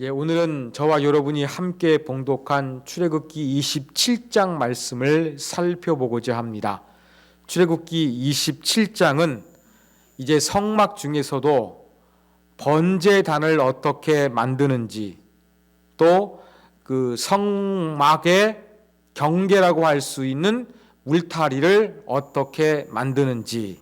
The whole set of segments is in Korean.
오늘은 저와 여러분이 함께 봉독한 출애굽기 27장 말씀을 살펴보고자 합니다. 출애굽기 27장은 이제 성막 중에서도 번제단을 어떻게 만드는지, 또 그 성막의 경계라고 할 수 있는 울타리를 어떻게 만드는지,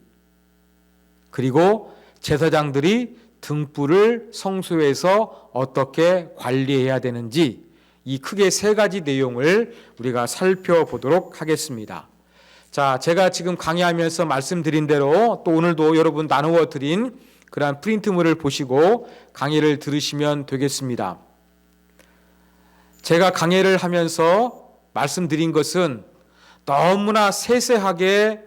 그리고 제사장들이 등불을 성소에서 어떻게 관리해야 되는지, 이 크게 세 가지 내용을 우리가 살펴보도록 하겠습니다. 자, 제가 지금 강의하면서 말씀드린 대로 또 오늘도 여러분 나누어 드린 그러한 프린트물을 보시고 강의를 들으시면 되겠습니다. 제가 강의를 하면서 말씀드린 것은 너무나 세세하게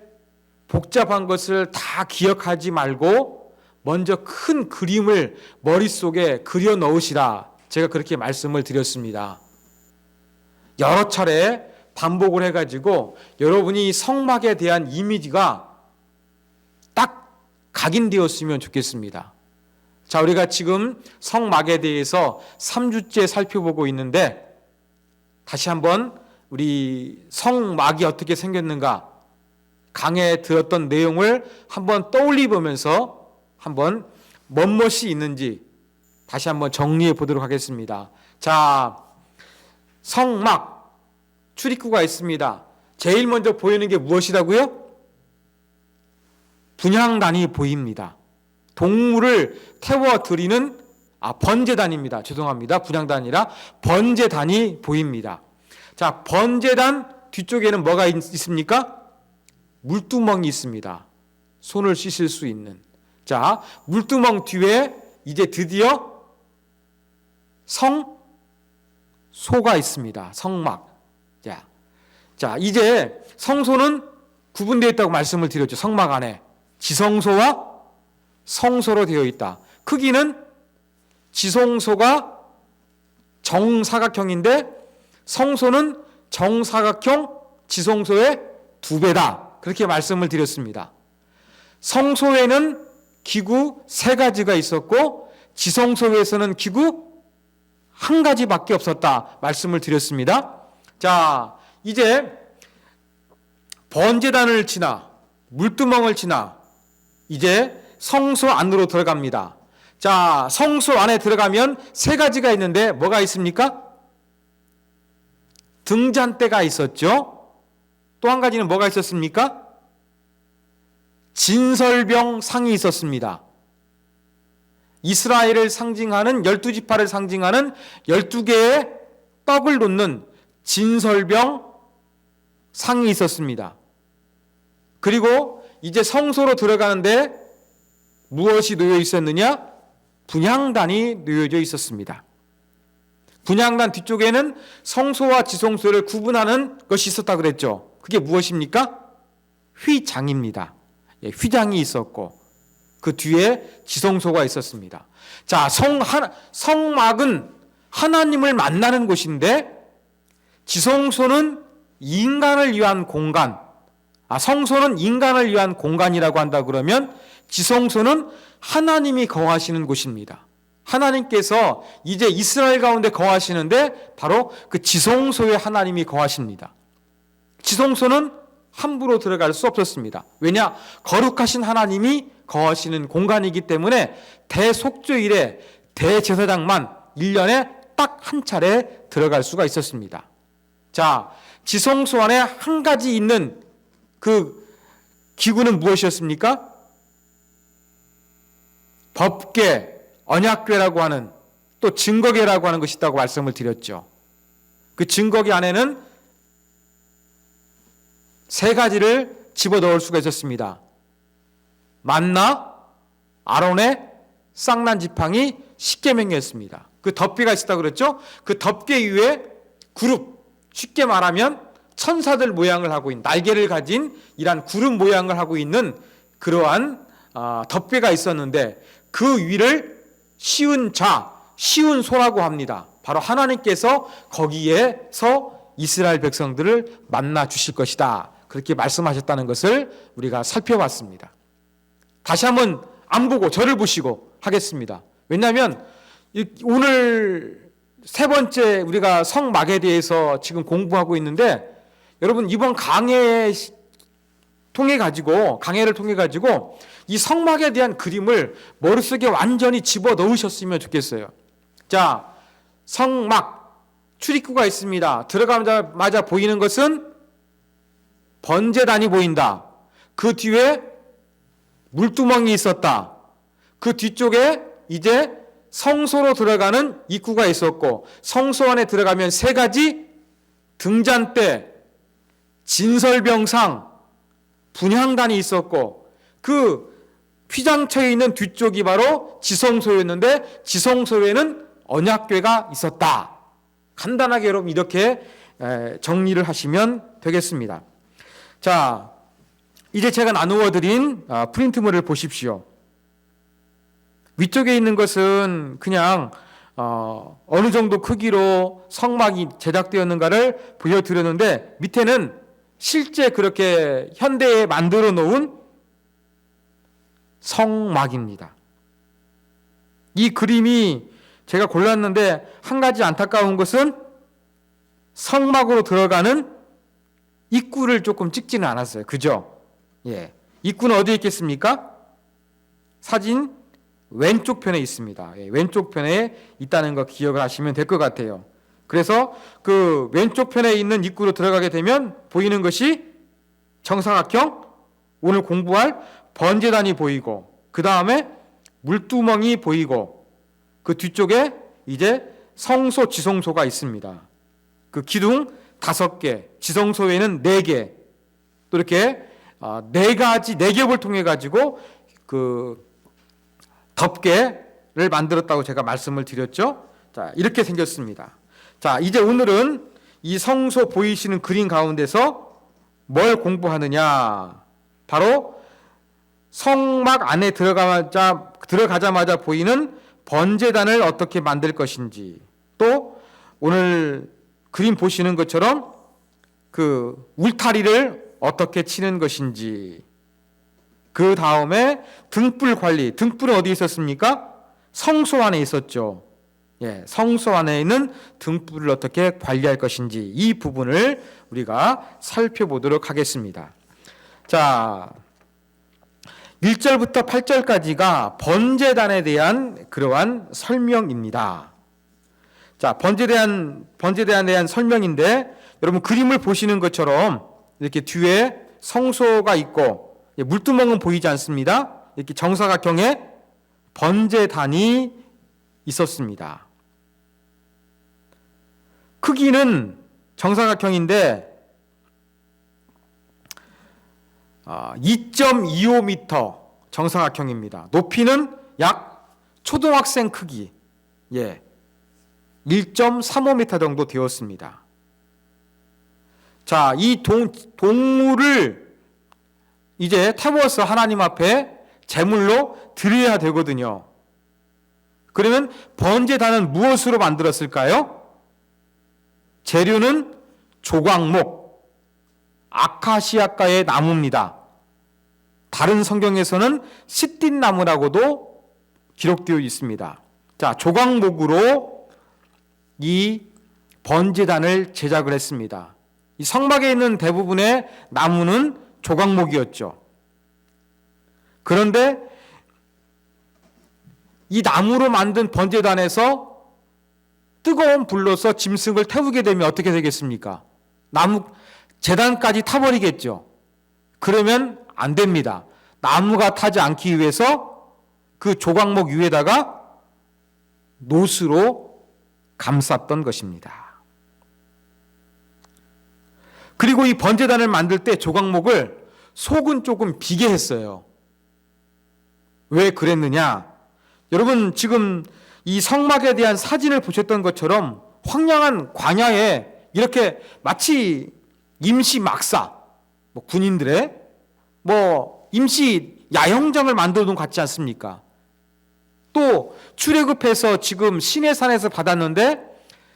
복잡한 것을 다 기억하지 말고 먼저 큰 그림을 머릿속에 그려 넣으시라, 제가 그렇게 말씀을 드렸습니다. 여러 차례 반복을 해가지고 여러분이 성막에 대한 이미지가 딱 각인되었으면 좋겠습니다. 자, 우리가 지금 성막에 대해서 3주째 살펴보고 있는데, 다시 한번 우리 성막이 어떻게 생겼는가, 강의에 들었던 내용을 한번 떠올려 보면서 한번 멋이 있는지 다시 한번 정리해 보도록 하겠습니다. 자, 성막 출입구가 있습니다. 제일 먼저 보이는 게 무엇이라고요? 분향단이 보입니다. 동물을 태워 드리는 번제단입니다. 죄송합니다. 분향단이라 번제단이 보입니다. 자, 번제단 뒤쪽에는 뭐가 있습니까? 물두멍이 있습니다. 손을 씻을 수 있는. 자, 물두멍 뒤에 이제 드디어 성소가 있습니다. 성막. 자, 이제 성소는 구분되어 있다고 말씀을 드렸죠. 성막 안에 지성소와 성소로 되어 있다. 크기는 지성소가 정사각형인데 성소는 정사각형 지성소의 2배다. 그렇게 말씀을 드렸습니다. 성소에는 기구 3가지가 있었고 지성소에서는 기구 1가지밖에 없었다 말씀을 드렸습니다. 자, 이제 번제단을 지나 물두멍을 지나 이제 성소 안으로 들어갑니다. 자, 성소 안에 들어가면 3가지가 있는데 뭐가 있습니까? 등잔대가 있었죠. 또 한 가지는 뭐가 있었습니까? 진설병 상이 있었습니다. 이스라엘을 상징하는 12지파를 상징하는 12개의 떡을 놓는 진설병 상이 있었습니다. 그리고 이제 성소로 들어가는데 무엇이 놓여 있었느냐? 분향단이 놓여져 있었습니다. 분향단 뒤쪽에는 성소와 지성소를 구분하는 것이 있었다 그랬죠. 그게 무엇입니까? 휘장입니다. 휘장이 있었고 그 뒤에 지성소가 있었습니다. 자, 성막은 하나님을 만나는 곳인데 지성소는 인간을 위한 공간, 성소는 인간을 위한 공간이라고 한다 그러면 지성소는 하나님이 거하시는 곳입니다. 하나님께서 이제 이스라엘 가운데 거하시는데 바로 그 지성소에 하나님이 거하십니다. 지성소는 함부로 들어갈 수 없었습니다. 왜냐? 거룩하신 하나님이 거하시는 공간이기 때문에 대속죄일에 대제사장만 1년에 딱 한 차례 들어갈 수가 있었습니다. 자, 지성소 안에 한 가지 있는 그 기구는 무엇이었습니까? 법궤, 언약궤라고 하는, 또 증거궤라고 하는 것이 있다고 말씀을 드렸죠. 그 증거궤 안에는 3가지를 집어넣을 수가 있었습니다. 만나, 아론의 쌍난 지팡이, 십계명이었습니다. 그 덮개가 있었다고 그랬죠. 그 덮개 위에 구룹, 쉽게 말하면 천사들 모양을 하고 있는, 날개를 가진 이러한 구름 모양을 하고 있는 그러한 덮개가 있었는데 그 위를 씌운 자, 씌운 소라고 합니다. 바로 하나님께서 거기에서 이스라엘 백성들을 만나 주실 것이다, 그렇게 말씀하셨다는 것을 우리가 살펴봤습니다. 다시 한번 안 보고 저를 보시고 하겠습니다. 왜냐하면 오늘 세 번째 우리가 성막에 대해서 지금 공부하고 있는데, 여러분 이번 강해를 통해 가지고 이 성막에 대한 그림을 머릿속에 완전히 집어 넣으셨으면 좋겠어요. 자, 성막 출입구가 있습니다. 들어가자마자 보이는 것은 번제단이 보인다. 그 뒤에 물두멍이 있었다. 그 뒤쪽에 이제 성소로 들어가는 입구가 있었고, 성소 안에 들어가면 세 가지 등잔대, 진설병상, 분향단이 있었고, 그 휘장처에 있는 뒤쪽이 바로 지성소였는데, 지성소에는 언약궤가 있었다. 간단하게 여러분 이렇게 정리를 하시면 되겠습니다. 자, 이제 제가 나누어 드린 프린트물을 보십시오. 위쪽에 있는 것은 그냥 어느 정도 크기로 성막이 제작되었는가를 보여드렸는데, 밑에는 실제 그렇게 현대에 만들어 놓은 성막입니다. 이 그림이 제가 골랐는데, 한 가지 안타까운 것은 성막으로 들어가는 입구를 조금 찍지는 않았어요. 그죠? 예. 입구는 어디에 있겠습니까? 사진 왼쪽 편에 있습니다. 예, 왼쪽 편에 있다는 거 기억을 하시면 될 것 같아요. 그래서 그 왼쪽 편에 있는 입구로 들어가게 되면 보이는 것이 정사각형, 오늘 공부할 번제단이 보이고, 그 다음에 물두멍이 보이고, 그 뒤쪽에 이제 성소, 지성소가 있습니다. 그 기둥 5개, 지성소에는 4개, 또 이렇게 4겹을 통해 가지고 그 덮개를 만들었다고 제가 말씀을 드렸죠. 자, 이렇게 생겼습니다. 자, 이제 오늘은 이 성소 보이시는 그림 가운데서 뭘 공부하느냐? 바로 성막 안에 들어가자마자 보이는 번제단을 어떻게 만들 것인지, 또 오늘 그림 보시는 것처럼 그 울타리를 어떻게 치는 것인지, 그 다음에 등불 관리, 등불은 어디 있었습니까? 성소 안에 있었죠. 예, 성소 안에 있는 등불을 어떻게 관리할 것인지, 이 부분을 우리가 살펴보도록 하겠습니다. 자, 1절부터 8절까지가 번제단에 대한 그러한 설명입니다. 자, 번제단에 대한 설명인데, 여러분 그림을 보시는 것처럼 이렇게 뒤에 성소가 있고, 물두멍은 보이지 않습니다. 이렇게 정사각형의 번제단이 있었습니다. 크기는 정사각형인데 2.25m 정사각형입니다. 높이는 약 초등학생 크기, 1.35m 정도 되었습니다. 자, 이 동물을 이제 태워서 하나님 앞에 제물로 드려야 되거든요. 그러면 번제단은 무엇으로 만들었을까요? 재료는 조각목, 아카시아과의 나무입니다. 다른 성경에서는 시띠나무라고도 기록되어 있습니다. 자, 조각목으로 이 번제단을 제작을 했습니다. 이 성막에 있는 대부분의 나무는 조각목이었죠. 그런데 이 나무로 만든 번제단에서 뜨거운 불로서 짐승을 태우게 되면 어떻게 되겠습니까? 나무 제단까지 타버리겠죠. 그러면 안 됩니다. 나무가 타지 않기 위해서 그 조각목 위에다가 노스로 감쌌던 것입니다. 그리고 이 번제단을 만들 때 조각목을 속은 조금 비게 했어요. 왜 그랬느냐? 여러분 지금 이 성막에 대한 사진을 보셨던 것처럼 황량한 광야에 이렇게 마치 임시 막사, 군인들의 임시 야영장을 만들어 놓은 것 같지 않습니까? 또 출애굽해서 지금 시내산에서 받았는데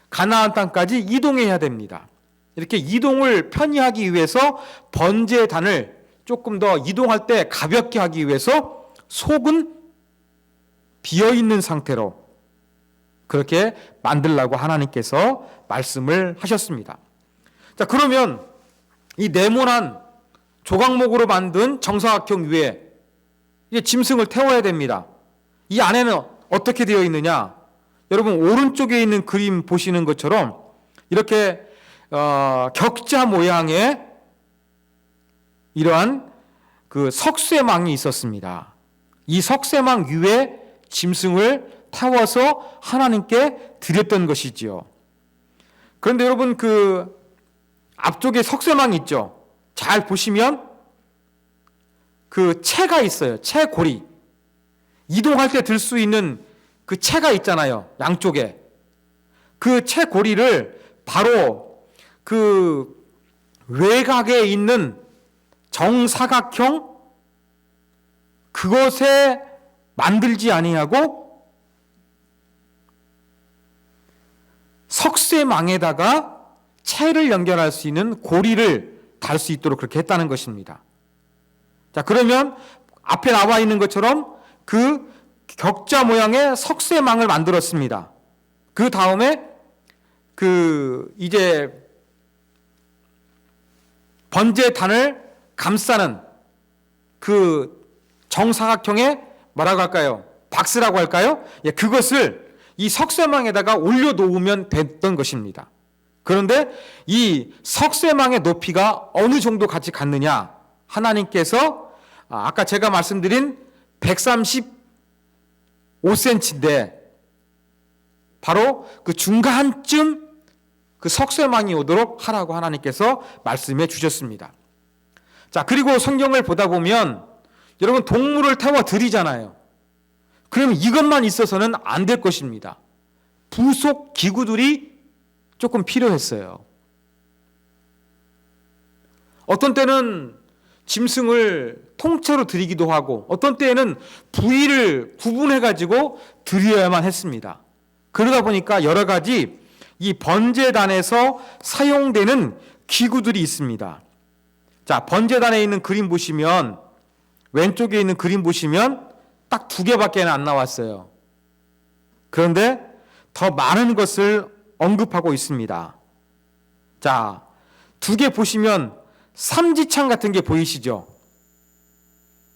가나안 땅까지 이동해야 됩니다. 이렇게 이동을 편히 하기 위해서 번제단을 조금 더 이동할 때 가볍게 하기 위해서 속은 비어있는 상태로 그렇게 만들라고 하나님께서 말씀을 하셨습니다. 자, 그러면 이 네모난 조각목으로 만든 정사각형 위에 이제 짐승을 태워야 됩니다. 이 안에는 어떻게 되어 있느냐? 여러분 오른쪽에 있는 그림 보시는 것처럼 이렇게 격자 모양의 이러한 그 석쇠망이 있었습니다. 이 석쇠망 위에 짐승을 태워서 하나님께 드렸던 것이지요. 그런데 여러분 그 앞쪽에 석쇠망 있죠? 잘 보시면 그 채가 있어요. 채고리. 이동할 때 들 수 있는 그 채가 있잖아요. 양쪽에. 그 채고리를 바로 그 외곽에 있는 정사각형 그것에 만들지 아니하고 석쇠망에다가 채를 연결할 수 있는 고리를 달 수 있도록 그렇게 했다는 것입니다. 자, 그러면 앞에 나와 있는 것처럼 그 격자 모양의 석쇠망을 만들었습니다. 그 다음에 그 이제 번제단을 감싸는 그 정사각형의 뭐라고 할까요? 박스라고 할까요? 예, 그것을 이 석쇠망에다가 올려놓으면 됐던 것입니다. 그런데 이 석쇠망의 높이가 어느 정도 같이 갔느냐? 하나님께서 아까 제가 말씀드린 135cm인데 바로 그 중간쯤 그 석쇠망이 오도록 하라고 하나님께서 말씀해 주셨습니다. 자, 그리고 성경을 보다 보면 여러분 동물을 태워 드리잖아요. 그러면 이것만 있어서는 안 될 것입니다. 부속 기구들이 조금 필요했어요. 어떤 때는 짐승을 통째로 드리기도 하고 어떤 때에는 부위를 구분해 가지고 드려야만 했습니다. 그러다 보니까 여러 가지 이 번제단에서 사용되는 기구들이 있습니다. 자, 번제단에 있는 그림 보시면 왼쪽에 있는 그림 보시면 딱 2개밖에 안 나왔어요. 그런데 더 많은 것을 언급하고 있습니다. 자, 2개 보시면 삼지창 같은 게 보이시죠?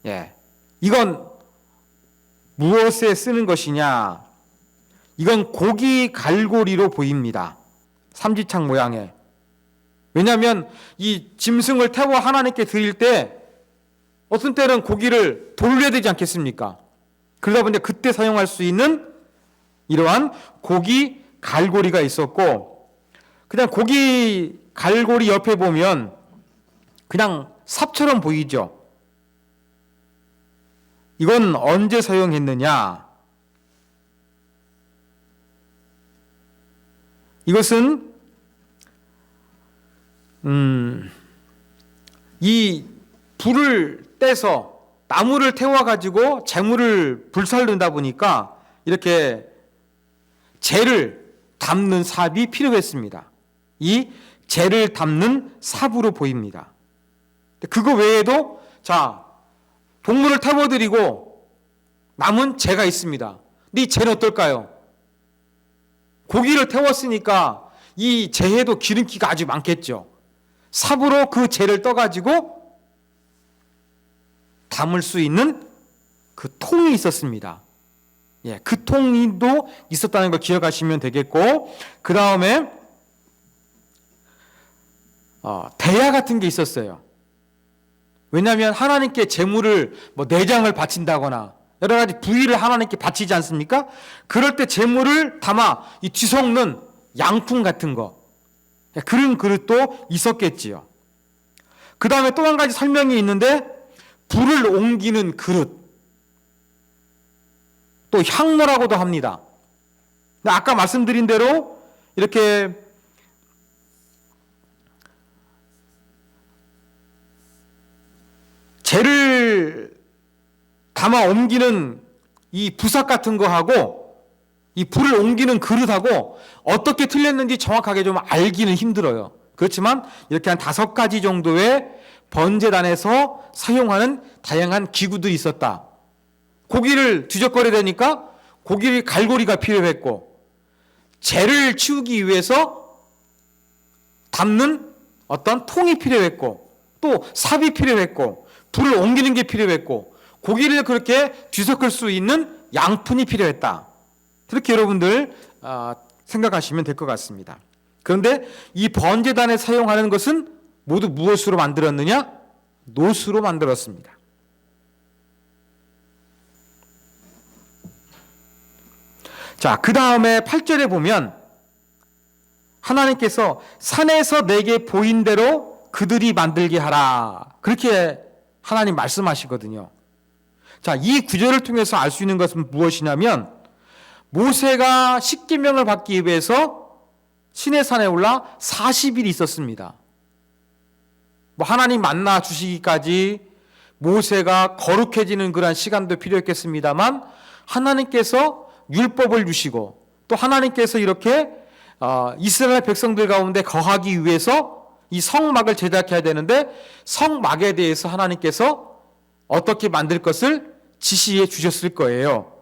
예. 이건 무엇에 쓰는 것이냐? 이건 고기 갈고리로 보입니다. 삼지창 모양의. 왜냐하면 이 짐승을 태워 하나님께 드릴 때 어떤 때는 고기를 돌려야 되지 않겠습니까? 그러다 보니 그때 사용할 수 있는 이러한 고기 갈고리가 있었고, 그냥 고기 갈고리 옆에 보면 그냥 삽처럼 보이죠? 이건 언제 사용했느냐? 이것은 이 불을 떼서 나무를 태워가지고 재물을 불살른다 보니까 이렇게 재를 담는 삽이 필요했습니다. 이 재를 담는 삽으로 보입니다. 그거 외에도 자, 동물을 태워드리고 남은 재가 있습니다. 근데 이 재는 어떨까요? 고기를 태웠으니까 이 재에도 기름기가 아주 많겠죠. 삽으로 그 재를 떠가지고 담을 수 있는 그 통이 있었습니다. 예, 그 통도 있었다는 걸 기억하시면 되겠고, 그 다음에 대야 같은 게 있었어요. 왜냐하면 하나님께 제물을 내장을 바친다거나 여러 가지 부위를 하나님께 바치지 않습니까? 그럴 때 제물을 담아 이 뒤섞는 양품 같은 거, 그런 그릇도 있었겠지요. 그 다음에 또 한 가지 설명이 있는데 불을 옮기는 그릇, 또 향로라고도 합니다. 아까 말씀드린 대로 이렇게 재를 담아 옮기는 이 부삭 같은 거하고 이 불을 옮기는 그릇하고 어떻게 틀렸는지 정확하게 좀 알기는 힘들어요. 그렇지만 이렇게 한 5가지 정도의 번제단에서 사용하는 다양한 기구들이 있었다. 고기를 뒤적거려야 되니까 고기 갈고리가 필요했고, 재를 치우기 위해서 담는 어떤 통이 필요했고, 또 삽이 필요했고, 불을 옮기는 게 필요했고, 고기를 그렇게 뒤섞을 수 있는 양푼이 필요했다. 그렇게 여러분들 생각하시면 될 것 같습니다. 그런데 이 번제단에 사용하는 것은 모두 무엇으로 만들었느냐? 노수로 만들었습니다. 자, 그 다음에 8절에 보면 하나님께서 산에서 내게 보인 대로 그들이 만들게 하라. 그렇게 하나님 말씀하시거든요. 자, 이 구절을 통해서 알 수 있는 것은 무엇이냐면 모세가 십계명을 받기 위해서 시내산에 올라 40일 있었습니다. 하나님 만나 주시기까지 모세가 거룩해지는 그런 시간도 필요했겠습니다만 하나님께서 율법을 주시고 또 하나님께서 이렇게 이스라엘 백성들 가운데 거하기 위해서 이 성막을 제작해야 되는데 성막에 대해서 하나님께서 어떻게 만들 것을 지시해 주셨을 거예요.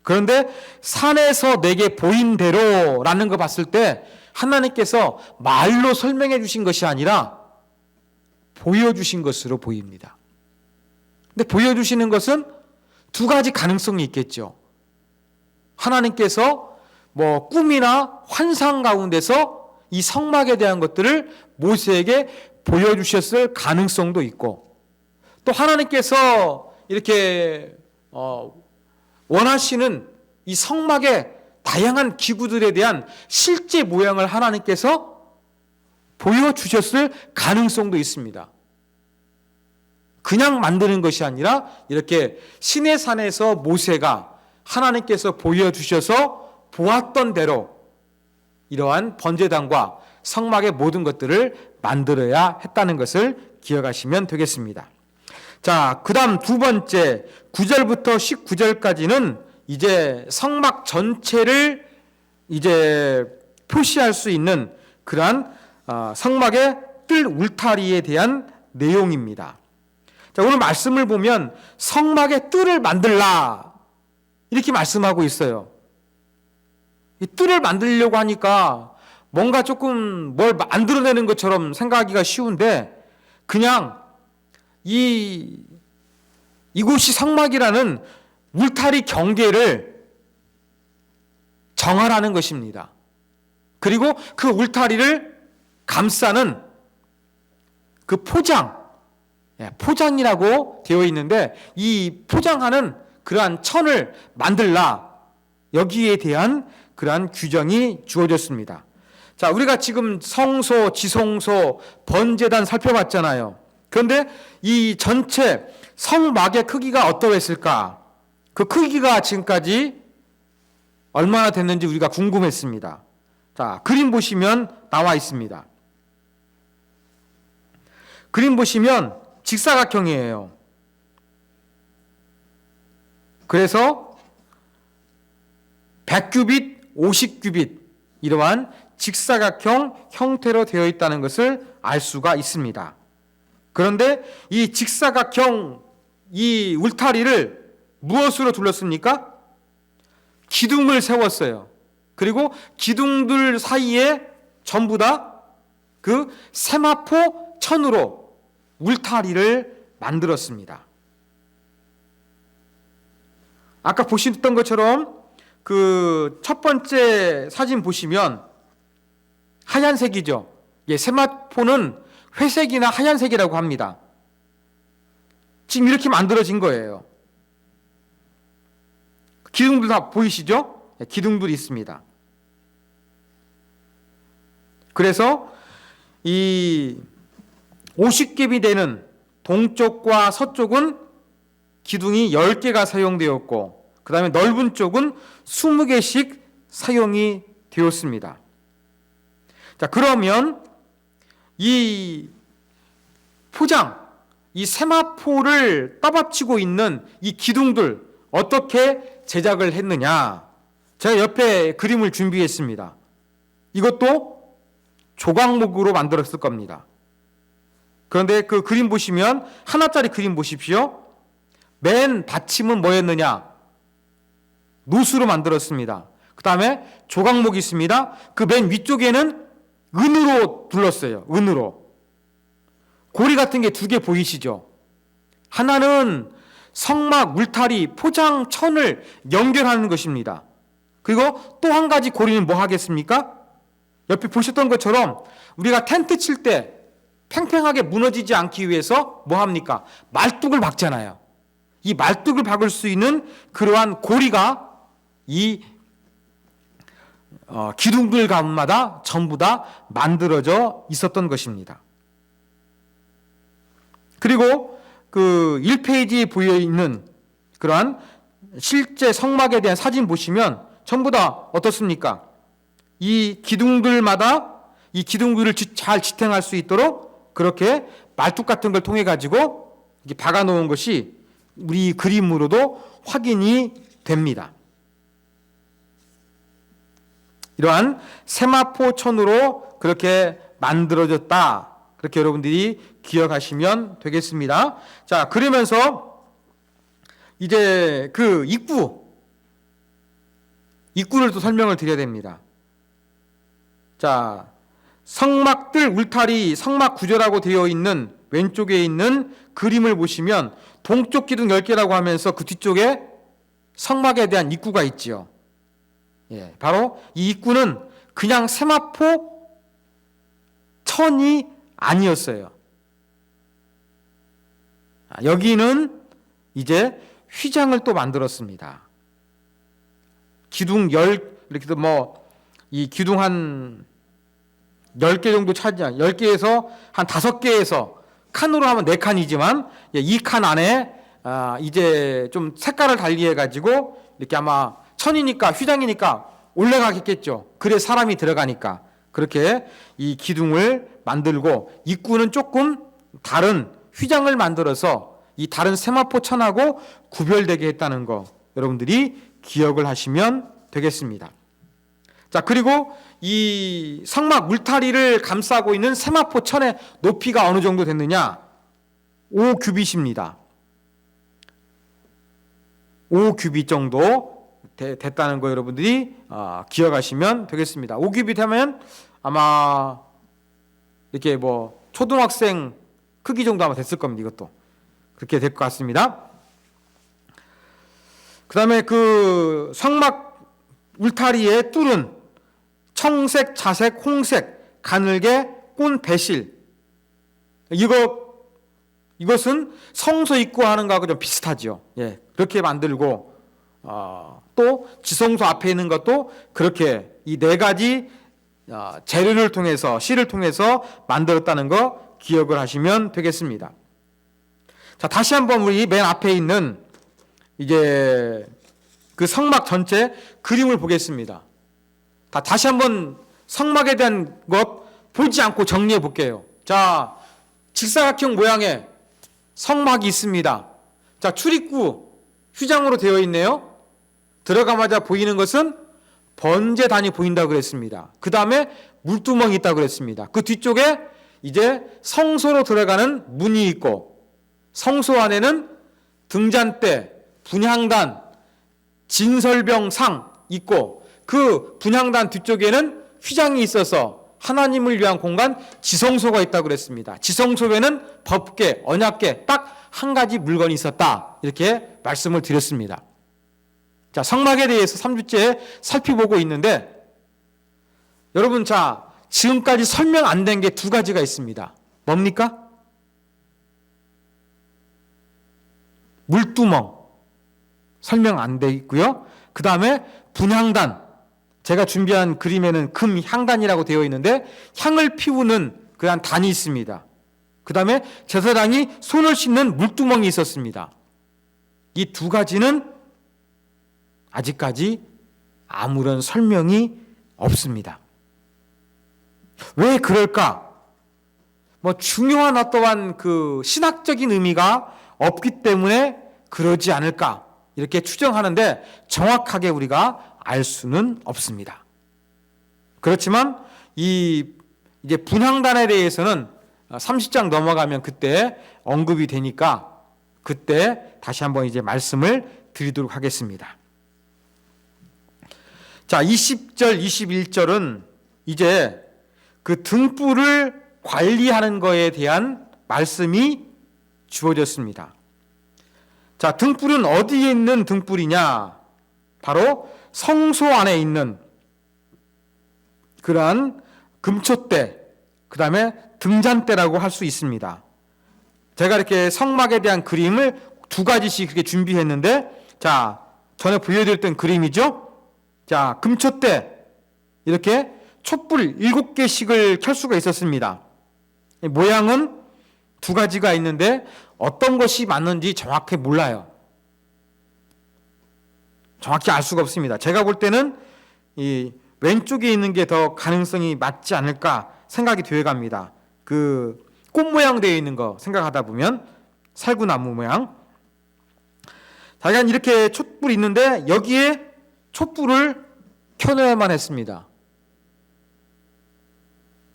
그런데 산에서 내게 보인 대로라는 거 봤을 때 하나님께서 말로 설명해 주신 것이 아니라 보여주신 것으로 보입니다. 근데 보여주시는 것은 두 가지 가능성이 있겠죠. 하나님께서 꿈이나 환상 가운데서 이 성막에 대한 것들을 모세에게 보여주셨을 가능성도 있고, 또 하나님께서 이렇게 원하시는 이 성막의 다양한 기구들에 대한 실제 모양을 하나님께서 보여주셨을 가능성도 있습니다. 그냥 만드는 것이 아니라 이렇게 시내산에서 모세가 하나님께서 보여주셔서 보았던 대로 이러한 번제단과 성막의 모든 것들을 만들어야 했다는 것을 기억하시면 되겠습니다. 자, 그 다음 두 번째 9절부터 19절까지는 이제 성막 전체를 이제 표시할 수 있는 그러한 성막의 뜰 울타리에 대한 내용입니다. 자, 오늘 말씀을 보면 성막의 뜰을 만들라 이렇게 말씀하고 있어요. 이 뜰을 만들려고 하니까 뭔가 조금 뭘 만들어내는 것처럼 생각하기가 쉬운데 그냥 이곳이 성막이라는 울타리 경계를 정하라는 것입니다. 그리고 그 울타리를 감싸는 그 포장이라고 되어 있는데 이 포장하는 그러한 천을 만들라, 여기에 대한 그러한 규정이 주어졌습니다. 자, 우리가 지금 성소, 지성소, 번제단 살펴봤잖아요. 그런데 이 전체 성막의 크기가 어떠했을까? 그 크기가 지금까지 얼마나 됐는지 우리가 궁금했습니다. 자, 그림 보시면 나와 있습니다. 그림 보시면 직사각형이에요. 그래서 100규빗, 50규빗 이러한 직사각형 형태로 되어 있다는 것을 알 수가 있습니다. 그런데 이 직사각형 이 울타리를 무엇으로 둘렀습니까? 기둥을 세웠어요. 그리고 기둥들 사이에 전부 다 그 세마포 천으로 울타리를 만들었습니다. 아까 보셨던 것처럼 그 첫 번째 사진 보시면 하얀색이죠. 세마포는 회색이나 하얀색이라고 합니다. 지금 이렇게 만들어진 거예요. 기둥들 다 보이시죠? 기둥들이 있습니다. 그래서 이 50겹이 되는 동쪽과 서쪽은 기둥이 10개가 사용되었고 그 다음에 넓은 쪽은 20개씩 사용이 되었습니다. 자, 그러면 이 포장, 이 세마포를 따받치고 있는 이 기둥들 어떻게 제작을 했느냐? 제가 옆에 그림을 준비했습니다. 이것도 조각목으로 만들었을 겁니다. 그런데 그 그림 보시면 하나짜리 그림 보십시오. 맨 받침은 뭐였느냐? 노수로 만들었습니다. 그 다음에 조각목이 있습니다. 그 맨 위쪽에는 은으로 둘렀어요. 은으로. 고리 같은 게 두 개 보이시죠? 하나는 성막, 울타리, 포장, 천을 연결하는 것입니다. 그리고 또 한 가지 고리는 뭐 하겠습니까? 옆에 보셨던 것처럼 우리가 텐트 칠 때 팽팽하게 무너지지 않기 위해서 뭐 합니까? 말뚝을 박잖아요. 이 말뚝을 박을 수 있는 그러한 고리가 이 기둥들 가운마다 전부 다 만들어져 있었던 것입니다. 그리고 그 1페이지에 보여 있는 그러한 실제 성막에 대한 사진 보시면 전부 다 어떻습니까? 이 기둥들마다 이 기둥들을 잘 지탱할 수 있도록 그렇게 말뚝 같은 걸 통해 가지고 박아 놓은 것이 우리 그림으로도 확인이 됩니다. 이러한 세마포천으로 그렇게 만들어졌다. 그렇게 여러분들이 기억하시면 되겠습니다. 자, 그러면서 이제 그 입구를 또 설명을 드려야 됩니다. 자, 성막들 울타리 성막 구조라고 되어 있는 왼쪽에 있는 그림을 보시면 동쪽 기둥 10개라고 하면서 그 뒤쪽에 성막에 대한 입구가 있지요. 예, 바로 이 입구는 그냥 세마포 천이 아니었어요. 여기는 이제 휘장을 또 만들었습니다. 기둥 이렇게 이 기둥 한 10개 정도 차지한 10개에서 한 5개에서 칸으로 하면 4칸이지만 이 칸 안에 이제 좀 색깔을 달리해 가지고 이렇게 아마 천이니까 휘장이니까 올라가겠죠. 그래 사람이 들어가니까 그렇게 이 기둥을 만들고 입구는 조금 다른 휘장을 만들어서 이 다른 세마포 천하고 구별되게 했다는 거 여러분들이 기억을 하시면 되겠습니다. 자, 그리고 이 성막 울타리를 감싸고 있는 세마포 천의 높이가 어느 정도 됐느냐? 5규빗입니다. 5규빗 정도 됐다는 거 여러분들이 기억하시면 되겠습니다. 5규빗 하면 아마 이렇게 초등학생 크기 정도 아마 됐을 겁니다. 이것도 그렇게 될 것 같습니다. 그 다음에 그 성막 울타리의 뚫은 청색, 자색, 홍색, 가늘게, 꼰, 배실. 이것은 성소 입구 하는 거하고 좀 비슷하죠. 예, 그렇게 만들고, 또 지성소 앞에 있는 것도 그렇게 이 4가지 재료를 통해서, 실을 통해서 만들었다는 거 기억을 하시면 되겠습니다. 자, 다시 한번 우리 맨 앞에 있는 이제 그 성막 전체 그림을 보겠습니다. 다시 한번 성막에 대한 것 보지 않고 정리해 볼게요. 자, 직사각형 모양의 성막이 있습니다. 자, 출입구 휘장으로 되어 있네요. 들어가마자 보이는 것은 번제단이 보인다고 그랬습니다. 그 다음에 물두멍이 있다고 그랬습니다. 그 뒤쪽에 이제 성소로 들어가는 문이 있고 성소 안에는 등잔대, 분향단, 진설병상 있고 그 분향단 뒤쪽에는 휘장이 있어서 하나님을 위한 공간 지성소가 있다고 그랬습니다. 지성소에는 법궤, 언약궤 딱 한 가지 물건이 있었다. 이렇게 말씀을 드렸습니다. 자, 성막에 대해서 3주째 살펴보고 있는데 여러분, 자, 지금까지 설명 안 된 게 2가지가 있습니다. 뭡니까? 물두멍 설명 안 돼 있고요. 그 다음에 분향단, 제가 준비한 그림에는 금 향단이라고 되어 있는데 향을 피우는 그런 단이 있습니다. 그 다음에 제사장이 손을 씻는 물두멍이 있었습니다. 이 2가지는 아직까지 아무런 설명이 없습니다. 왜 그럴까? 중요한 어떠한 그 신학적인 의미가 없기 때문에 그러지 않을까? 이렇게 추정하는데 정확하게 우리가 알 수는 없습니다. 그렇지만 이제 분향단에 대해서는 30장 넘어가면 그때 언급이 되니까 그때 다시 한번 이제 말씀을 드리도록 하겠습니다. 자, 20절, 21절은 이제 그 등불을 관리하는 것에 대한 말씀이 주어졌습니다. 자, 등불은 어디에 있는 등불이냐? 바로 성소 안에 있는 그러한 금초대, 그 다음에 등잔대라고 할 수 있습니다. 제가 이렇게 성막에 대한 그림을 두 가지씩 이렇게 준비했는데, 자, 전에 보여드렸던 그림이죠? 자, 금초대, 이렇게 촛불 7개씩을 켤 수가 있었습니다. 모양은 두 가지가 있는데 어떤 것이 맞는지 정확히 몰라요. 정확히 알 수가 없습니다. 제가 볼 때는 이 왼쪽에 있는 게 더 가능성이 맞지 않을까 생각이 되어갑니다. 그 꽃 모양 되어 있는 거 생각하다 보면 살구나무 모양. 자기가 이렇게 촛불이 있는데 여기에 촛불을 켜놔야만 했습니다.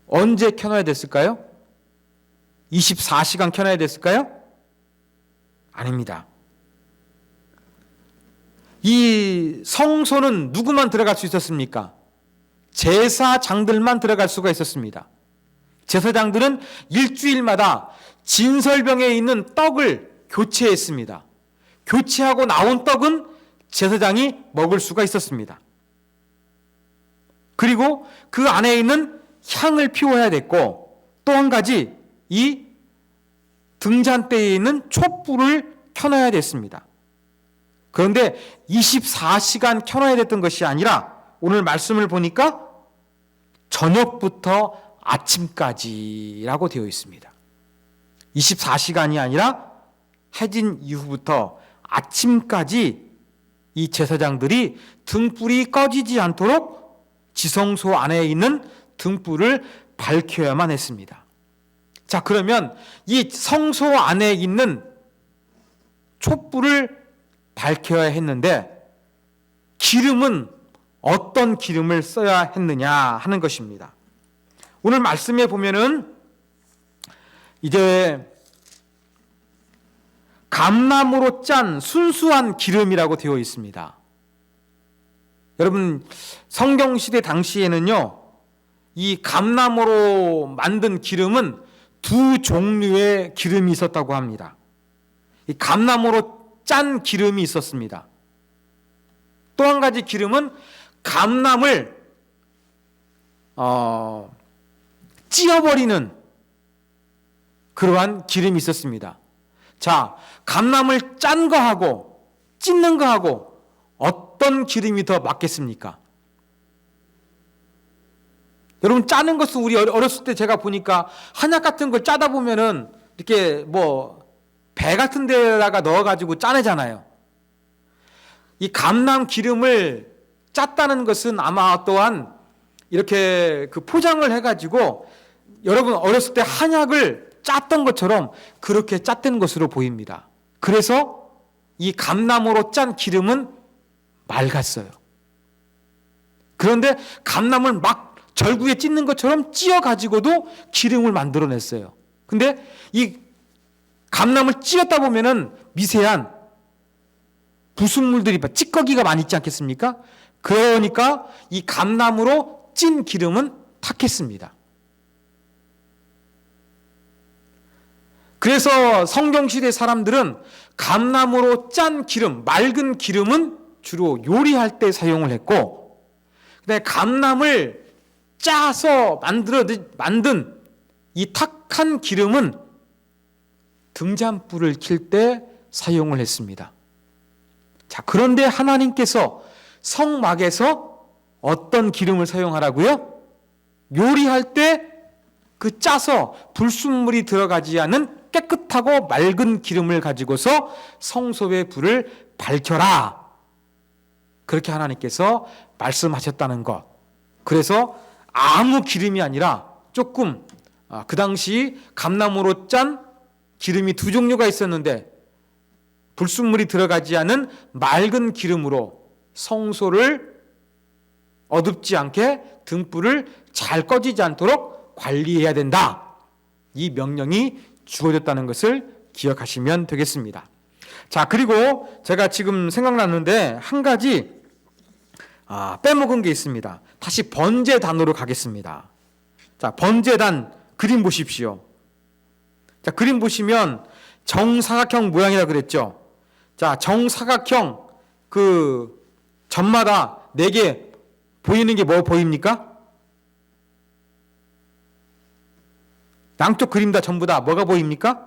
언제 켜놔야 됐을까요? 24시간 켜놔야 됐을까요? 아닙니다. 이 성소는 누구만 들어갈 수 있었습니까? 제사장들만 들어갈 수가 있었습니다. 제사장들은 일주일마다 진설병에 있는 떡을 교체했습니다. 교체하고 나온 떡은 제사장이 먹을 수가 있었습니다. 그리고 그 안에 있는 향을 피워야 됐고, 또 한 가지 이 등잔대에 있는 촛불을 켜놔야 됐습니다. 그런데 24시간 켜놔야 됐던 것이 아니라 오늘 말씀을 보니까 저녁부터 아침까지라고 되어 있습니다. 24시간이 아니라 해진 이후부터 아침까지 이 제사장들이 등불이 꺼지지 않도록 지성소 안에 있는 등불을 밝혀야만 했습니다. 자, 그러면 이 성소 안에 있는 촛불을 밝혀야 했는데 기름은 어떤 기름을 써야 했느냐 하는 것입니다. 오늘 말씀에 보면은 이제 감나무로 짠 순수한 기름이라고 되어 있습니다. 여러분, 성경시대 당시에는요, 이 감나무로 만든 기름은 두 종류의 기름이 있었다고 합니다. 이 감나무로 짠 기름이 있었습니다. 또 한 가지 기름은 감람을 찧어버리는 그러한 기름이 있었습니다. 자, 감람을 짠 거하고 찢는 거하고 어떤 기름이 더 맞겠습니까? 여러분, 짜는 것은 우리 어렸을 때 제가 보니까 한약 같은 걸 짜다 보면은 이렇게 배 같은 데다가 넣어가지고 짜내잖아요. 이 감람 기름을 짰다는 것은 아마 또한 이렇게 그 포장을 해가지고 여러분 어렸을 때 한약을 짰던 것처럼 그렇게 짰던 것으로 보입니다. 그래서 이 감람으로 짠 기름은 맑았어요. 그런데 감람을 막 절구에 찢는 것처럼 찧어가지고도 기름을 만들어냈어요. 근데 이 감람을 찧었다 보면은 미세한 부순물들이 찌꺼기가 많이 있지 않겠습니까? 그러니까 이 감람으로 찐 기름은 탁했습니다. 그래서 성경시대 사람들은 감람으로 짠 기름, 맑은 기름은 주로 요리할 때 사용을 했고, 그다음에 감람을 짜서 만든 이 탁한 기름은 등잔불을 킬 때 사용을 했습니다. 자, 그런데 하나님께서 성막에서 어떤 기름을 사용하라고요? 요리할 때 그 짜서 불순물이 들어가지 않은 깨끗하고 맑은 기름을 가지고서 성소의 불을 밝혀라. 그렇게 하나님께서 말씀하셨다는 것. 그래서 아무 기름이 아니라 조금 그 당시 감나무로 짠 기름이 두 종류가 있었는데 불순물이 들어가지 않은 맑은 기름으로 성소를 어둡지 않게 등불을 잘 꺼지지 않도록 관리해야 된다. 이 명령이 주어졌다는 것을 기억하시면 되겠습니다. 자, 그리고 제가 지금 생각났는데 한 가지 빼먹은 게 있습니다. 다시 번제단으로 가겠습니다. 자, 번제단 그림 보십시오. 자, 그림 보시면 정사각형 모양이라 그랬죠. 자, 정사각형 그 점마다 4개 보이는 게 뭐 보입니까? 양쪽 그림 다 전부 다 뭐가 보입니까?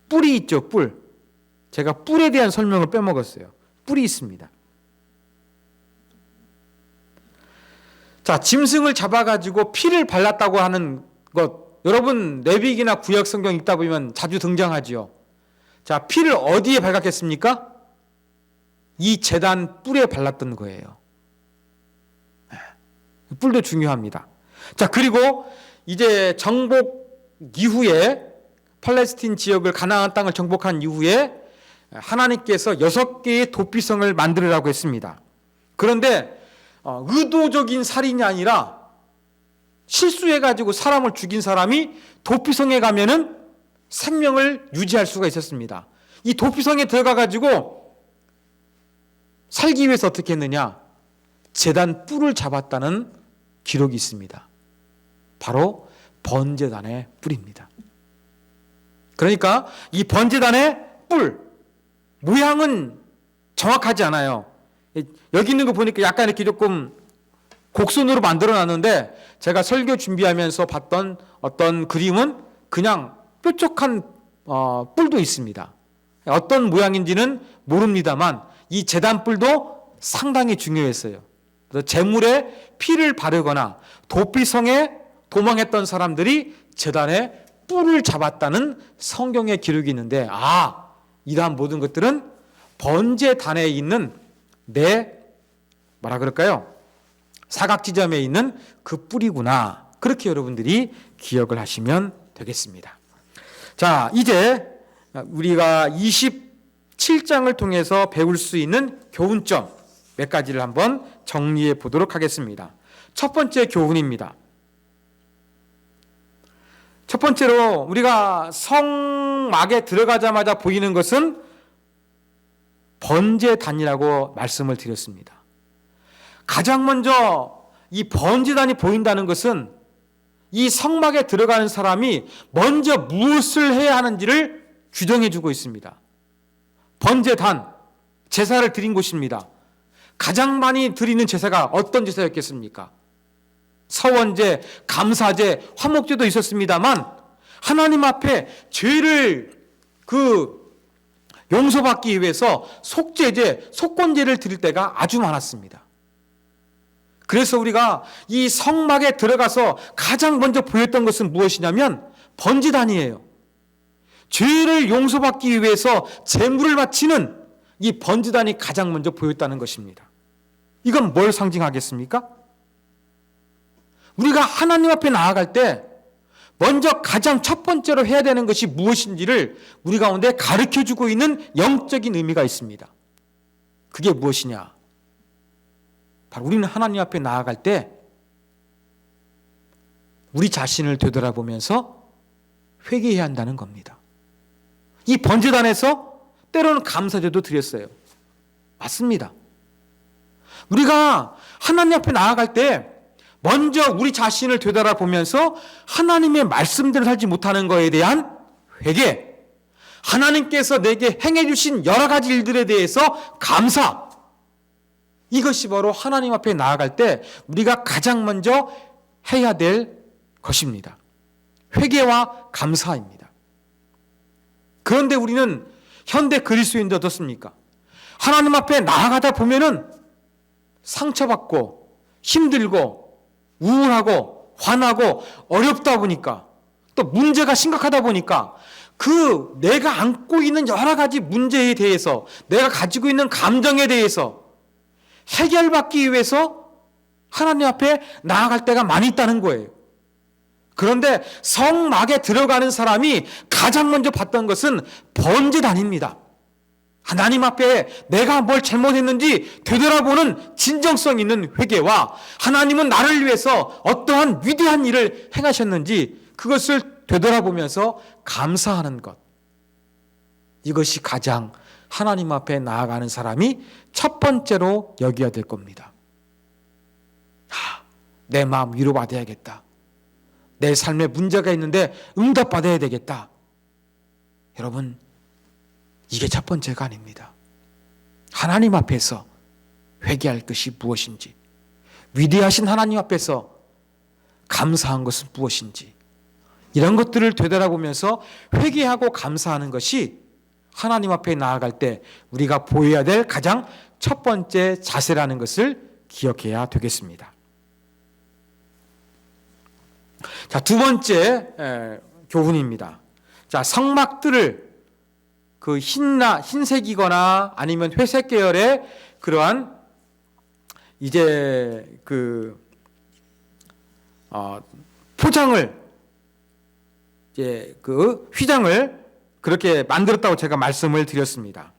뿔이 있죠, 뿔. 제가 뿔에 대한 설명을 빼먹었어요. 뿔이 있습니다. 자, 짐승을 잡아가지고 피를 발랐다고 하는 것, 여러분 레위기나 구약 성경 읽다 보면 자주 등장하지요. 자, 피를 어디에 발랐겠습니까? 이 제단 뿔에 발랐던 거예요. 뿔도 중요합니다. 자, 그리고 이제 정복 이후에 팔레스틴 지역을 가나안 땅을 정복한 이후에 하나님께서 6개의 도피성을 만들으라고 했습니다. 그런데 의도적인 살인이 아니라 실수해가지고 사람을 죽인 사람이 도피성에 가면은 생명을 유지할 수가 있었습니다. 이 도피성에 들어가가지고 살기 위해서 어떻게 했느냐? 제단 뿔을 잡았다는 기록이 있습니다. 바로 번제단의 뿔입니다. 그러니까 이 번제단의 뿔 모양은 정확하지 않아요. 여기 있는 거 보니까 약간 이렇게 조금 곡선으로 만들어 놨는데 제가 설교 준비하면서 봤던 어떤 그림은 그냥 뾰족한 뿔도 있습니다. 어떤 모양인지는 모릅니다만 이 제단 뿔도 상당히 중요했어요. 그래서 제물에 피를 바르거나 도피성에 도망했던 사람들이 제단에 뿔을 잡았다는 성경의 기록이 있는데 이러한 모든 것들은 번제단에 있는 뭐라 그럴까요? 사각지점에 있는 그 뿔이구나. 그렇게 여러분들이 기억을 하시면 되겠습니다. 자, 이제 우리가 27장을 통해서 배울 수 있는 교훈점 몇 가지를 한번 정리해 보도록 하겠습니다. 첫 번째 교훈입니다. 첫 번째로 우리가 성막에 들어가자마자 보이는 것은 번제단이라고 말씀을 드렸습니다. 가장 먼저 이 번제단이 보인다는 것은 이 성막에 들어가는 사람이 먼저 무엇을 해야 하는지를 규정해 주고 있습니다. 번제단, 제사를 드린 곳입니다. 가장 많이 드리는 제사가 어떤 제사였겠습니까? 서원제, 감사제, 화목제도 있었습니다만 하나님 앞에 죄를 용서받기 위해서 속죄제, 속건제를 드릴 때가 아주 많았습니다. 그래서 우리가 이 성막에 들어가서 가장 먼저 보였던 것은 무엇이냐면 번제단이에요. 죄를 용서받기 위해서 제물을 바치는 이 번제단이 가장 먼저 보였다는 것입니다. 이건 뭘 상징하겠습니까? 우리가 하나님 앞에 나아갈 때 먼저 가장 첫 번째로 해야 되는 것이 무엇인지를 우리 가운데 가르쳐주고 있는 영적인 의미가 있습니다. 그게 무엇이냐? 바로 우리는 하나님 앞에 나아갈 때 우리 자신을 되돌아보면서 회개해야 한다는 겁니다. 이 번제단에서 때로는 감사제도 드렸어요. 맞습니다. 우리가 하나님 앞에 나아갈 때 먼저 우리 자신을 되돌아보면서 하나님의 말씀대로 살지 못하는 것에 대한 회개, 하나님께서 내게 행해 주신 여러 가지 일들에 대해서 감사, 이것이 바로 하나님 앞에 나아갈 때 우리가 가장 먼저 해야 될 것입니다. 회개와 감사입니다. 그런데 우리는 현대 그리스도인들 어떻습니까? 하나님 앞에 나아가다 보면은 상처받고 힘들고 우울하고 화나고 어렵다 보니까 또 문제가 심각하다 보니까 내가 안고 있는 여러 가지 문제에 대해서 내가 가지고 있는 감정에 대해서 해결받기 위해서 하나님 앞에 나아갈 때가 많이 있다는 거예요. 그런데 성막에 들어가는 사람이 가장 먼저 봤던 것은 번제단입니다. 하나님 앞에 내가 뭘 잘못했는지 되돌아보는 진정성 있는 회개와 하나님은 나를 위해서 어떠한 위대한 일을 행하셨는지 그것을 되돌아보면서 감사하는 것, 이것이 가장 하나님 앞에 나아가는 사람이 첫 번째로 여겨야 될 겁니다. 내 마음 위로받아야겠다. 내 삶에 문제가 있는데 응답받아야 되겠다. 여러분, 이게 첫 번째가 아닙니다. 하나님 앞에서 회개할 것이 무엇인지, 위대하신 하나님 앞에서 감사한 것은 무엇인지, 이런 것들을 되돌아보면서 회개하고 감사하는 것이 하나님 앞에 나아갈 때 우리가 보여야 될 가장 첫 번째 자세라는 것을 기억해야 되겠습니다. 자, 두 번째 교훈입니다. 자, 성막들을 그 흰색이거나 아니면 회색 계열의 그러한 이제 포장을 이제 그 휘장을 그렇게 만들었다고 제가 말씀을 드렸습니다.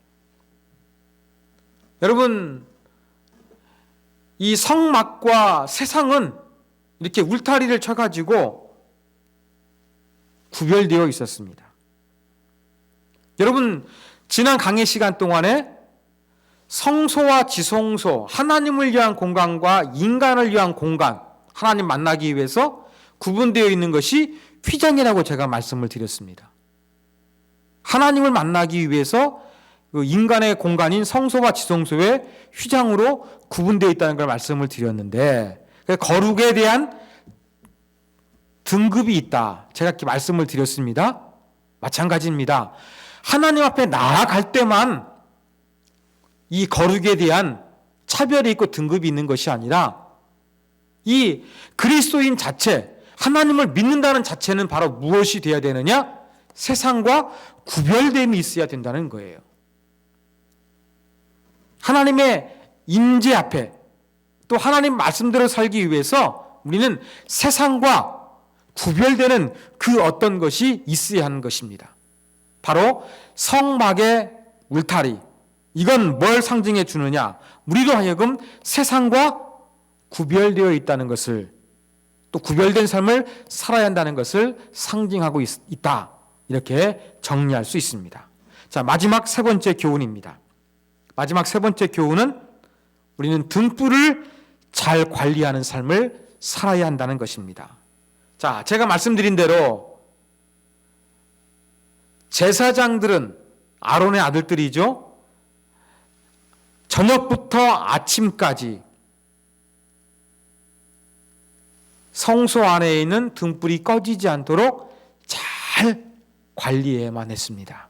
여러분, 이 성막과 세상은 이렇게 울타리를 쳐가지고 구별되어 있었습니다. 여러분, 지난 강의 시간 동안에 성소와 지성소, 하나님을 위한 공간과 인간을 위한 공간, 하나님 만나기 위해서 구분되어 있는 것이 휘장이라고 제가 말씀을 드렸습니다. 하나님을 만나기 위해서 그 인간의 공간인 성소와 지성소의 휘장으로 구분되어 있다는 걸 말씀을 드렸는데, 거룩에 대한 등급이 있다. 제가 이렇게 말씀을 드렸습니다. 마찬가지입니다. 하나님 앞에 나아갈 때만 이 거룩에 대한 차별이 있고 등급이 있는 것이 아니라 이 그리스도인 자체, 하나님을 믿는다는 자체는 바로 무엇이 되어야 되느냐? 세상과 구별됨이 있어야 된다는 거예요. 하나님의 임재 앞에 또 하나님 말씀대로 살기 위해서 우리는 세상과 구별되는 그 어떤 것이 있어야 하는 것입니다. 바로 성막의 울타리. 이건 뭘 상징해 주느냐? 우리로 하여금 세상과 구별되어 있다는 것을, 또 구별된 삶을 살아야 한다는 것을 상징하고 있다. 이렇게 정리할 수 있습니다. 자, 마지막 세 번째 교훈입니다. 마지막 세 번째 교훈은 우리는 등불을 잘 관리하는 삶을 살아야 한다는 것입니다. 자, 제가 말씀드린 대로 제사장들은 아론의 아들들이죠. 저녁부터 아침까지 성소 안에 있는 등불이 꺼지지 않도록 잘 관리해야만 했습니다.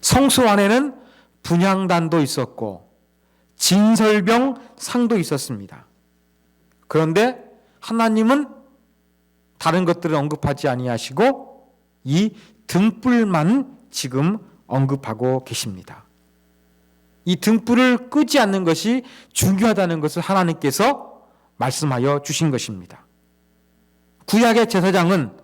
성소 안에는 분향단도 있었고 진설병 상도 있었습니다. 그런데 하나님은 다른 것들을 언급하지 아니하시고 이 등불만 지금 언급하고 계십니다. 이 등불을 끄지 않는 것이 중요하다는 것을 하나님께서 말씀하여 주신 것입니다. 구약의 제사장은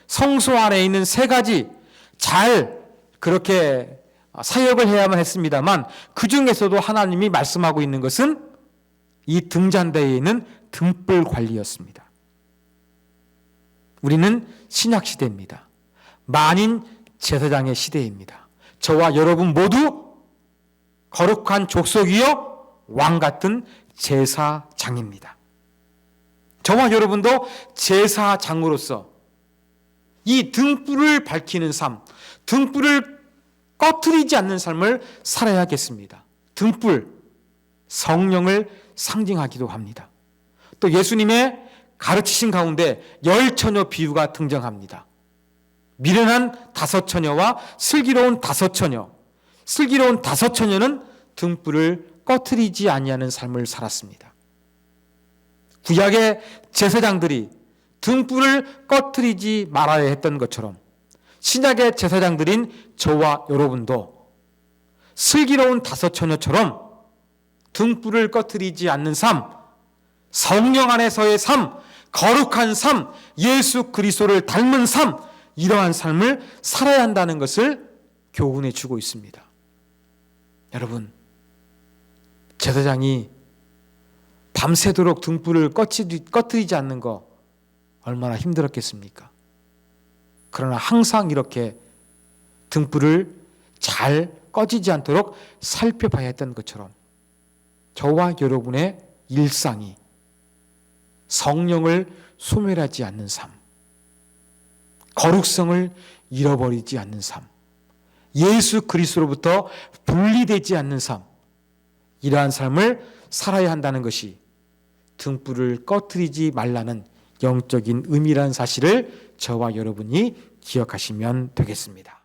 성소 안에 있는 세 가지 잘 그렇게 사역을 해야만 했습니다만, 그 중에서도 하나님이 말씀하고 있는 것은 이 등잔대에 있는 등불 관리였습니다. 우리는 신약 시대입니다. 만인 제사장의 시대입니다. 저와 여러분 모두 거룩한 족속이요 왕 같은 제사장입니다. 저와 여러분도 제사장으로서 이 등불을 밝히는 삶, 등불을 꺼트리지 않는 삶을 살아야겠습니다. 등불, 성령을 상징하기도 합니다. 또 예수님의 가르치신 가운데 열처녀 비유가 등장합니다. 미련한 5처녀와 슬기로운 5처녀. 슬기로운 5처녀는 등불을 꺼트리지 아니하는 삶을 살았습니다. 구약의 제사장들이 등불을 꺼트리지 말아야 했던 것처럼 신약의 제사장들인 저와 여러분도 슬기로운 5처녀처럼 등불을 꺼트리지 않는 삶, 성령 안에서의 삶, 거룩한 삶, 예수 그리스도를 닮은 삶, 이러한 삶을 살아야 한다는 것을 교훈해 주고 있습니다. 여러분, 제사장이 밤새도록 등불을 꺼트리지 않는 거 얼마나 힘들었겠습니까? 그러나 항상 이렇게 등불을 잘 꺼지지 않도록 살펴봐야 했던 것처럼 저와 여러분의 일상이 성령을 소멸하지 않는 삶, 거룩성을 잃어버리지 않는 삶, 예수 그리스도로부터 분리되지 않는 삶, 이러한 삶을 살아야 한다는 것이 등불을 꺼뜨리지 말라는 영적인 의미라는 사실을 저와 여러분이 기억하시면 되겠습니다.